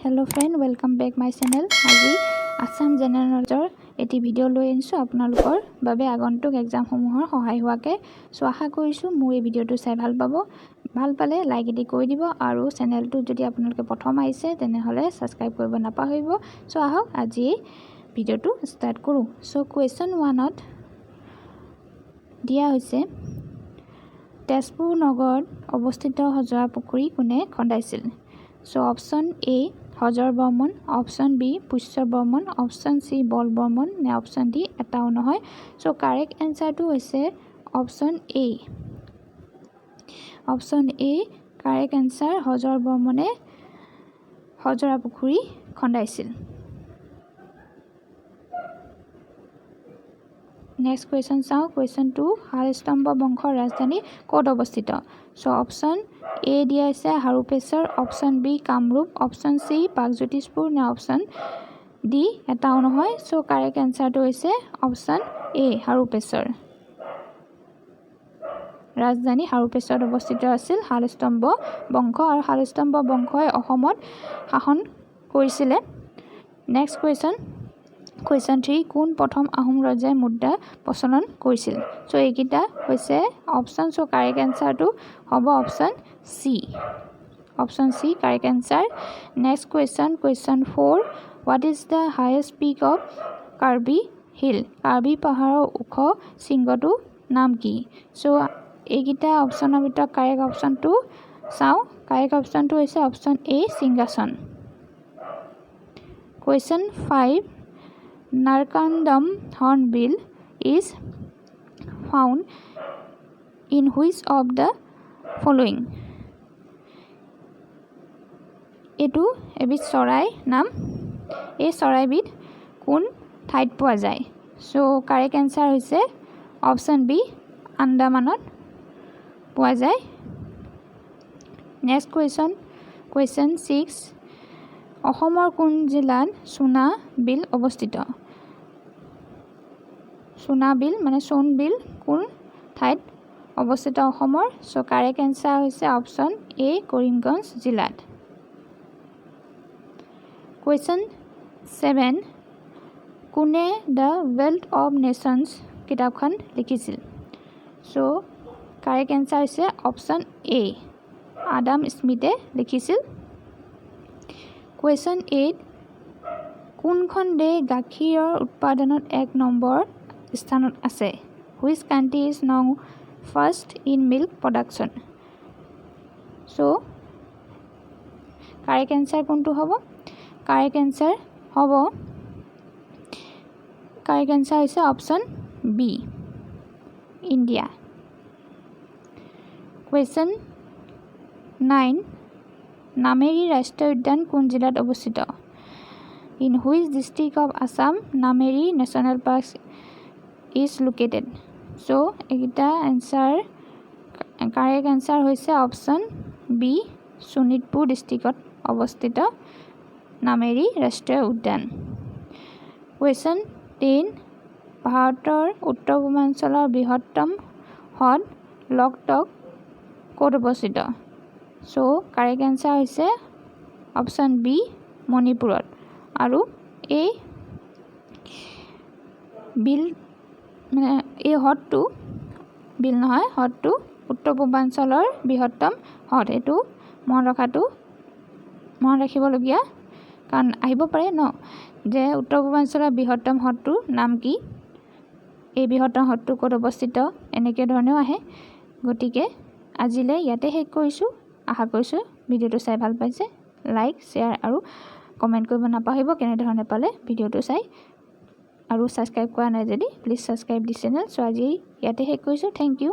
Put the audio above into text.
Hello friend, welcome back my channel. আজি Assam general নলেজৰ এটি video' লৈ আনিছো আপোনালোকৰ বাবে আগন্তুক এক্সাম সমূহৰ সহায় হোৱাকে সো আশা কৰিছো মোৰ এই ভিডিঅ'টো চাই ভাল পাব। ভাল পালে লাইক এটি কৰি দিব আৰু চেনেলটো যদি আপোনালোকে প্ৰথম আহিছে তেনেহলে সাবস্ক্ৰাইব কৰিব নাপাহৰিব। সো আহক আজি ভিডিঅ'টো ষ্টাৰ্ট কৰো। সো কোৱেশ্চন 1ত দিয়া হৈছে তেজপুৰ নগৰত অৱস্থিত হজৰা পুখুৰী কোনে খন্দাইছিল। So option A হজৰ Barman, option B Pushya Barman, option C বল বৰ্মন নে option D এটাও নহয়। So correct answer টো হৈছে option A. Option A correct answer হজৰ বৰ্মনে হজৰা পুখুৰী খন্দাইছিল। Next question চাও question 2 হালস্তম্ভ বংশৰ ৰাজধানী ক'ত অৱস্থিত। So option A দিয়া আছে Harupeshwar, option B Kamrup, option C পাকজ্যোতিষপুৰ নে option D এটাও নহয়। So correct answer টো হৈছে option A হাৰুপেশ্বৰ। ৰাজধানী হাৰুপেশ্বৰত অৱস্থিত আছিল হালস্তম্ভ বংশ আৰু হালস্তম্ভ বংশই অসমত শাসন কৰিছিল। Next question 3 কোন প্ৰথম আহোম ৰজাই মুদ্ৰা প্ৰচলন কৰিছিল। So এইকিটা হৈছে option। So correct answer টো হ'ব option C. Option C correct answer. Next question 4 what is the highest peak of Karbi hill? Karbi পাহাৰৰ ওখ শৃংগটো নাম কি। So এইকিটা অপচনৰ ভিতৰত correct option টো চাও। correct option টো হৈছে option A সিংহাসন। Question 5 Narkandam hornbill is found in which of the following? এটো এবিধ চৰাই নাম। এই চৰাইবিধ কোন ঠাইত পোৱা যায়। So correct answer হৈছে option B আন্দামানত পোৱা যায়। Next question 6 অসমৰ কোন জিলাত সোনা বিল অৱস্থিত। সোনা বিল মানে সোন বিল কোন ঠাইত অৱস্থিত অসমৰ। So correct answer হৈছে option A কৰিমগঞ্জ জিলাত। Question 7 কোনে The Wealth of Nations কিতাপখন লিখিছিল। So correct answer হৈছে option A আডাম স্মিথে লিখিছিল। Question 8 কোনখন দেশ গাখীৰৰ উৎপাদনত 1 নম্বৰ স্থানত আছে। Which country is now first in milk production? So correct answer কোনটো হ'ব। correct answer হৈছে option B India. Question 9 Nameri ৰাষ্ট্ৰীয় উদ্যান কোন জিলাত অৱস্থিত। In which district of Assam Nameri National Park is located? So এইটা answer correct answer হৈছে option B শোণিতপুৰ ডিস্ট্ৰিক্টত অৱস্থিত নামেৰী ৰাষ্ট্ৰীয় উদ্যান। Question 10 ভাৰতৰ উত্তৰ পূৰ্বাঞ্চলৰ বৃহত্তম হ্ৰদ লকটক ক'ত অৱস্থিত। So correct answer হৈছে option B মণিপুৰত আৰু এই বিল মানে এই হ্ৰদটো বিল নহয় হ্ৰদটো উত্তৰ পূৰ্বাঞ্চলৰ বৃহত্তম হ্ৰদ। এটো মন ৰাখিবলগীয়া কাৰণ আহিব পাৰে ন যে উত্তৰ পূৰ্বাঞ্চলৰ বৃহত্তম হ্ৰদটোৰ নাম কি, এই বৃহত্তম হ্ৰদটো ক'ত অৱস্থিত এনেকে ধৰণেও আহে। গতিকে আজিলৈ ইয়াতে শেষ কৰিছো। আশা কৰিছো ভিডিঅ'টো চাই ভাল পাইছে। লাইক শ্বেয়াৰ আৰু কমেণ্ট কৰিব নাপাহৰিব কেনে ধৰণে পালে ভিডিঅ'টো চাই আৰু সাবস্ক্ৰাইব কৰা নাই যদি please subscribe the channel. So আজি ইয়াতে শেষ কৰিছো। Thank U.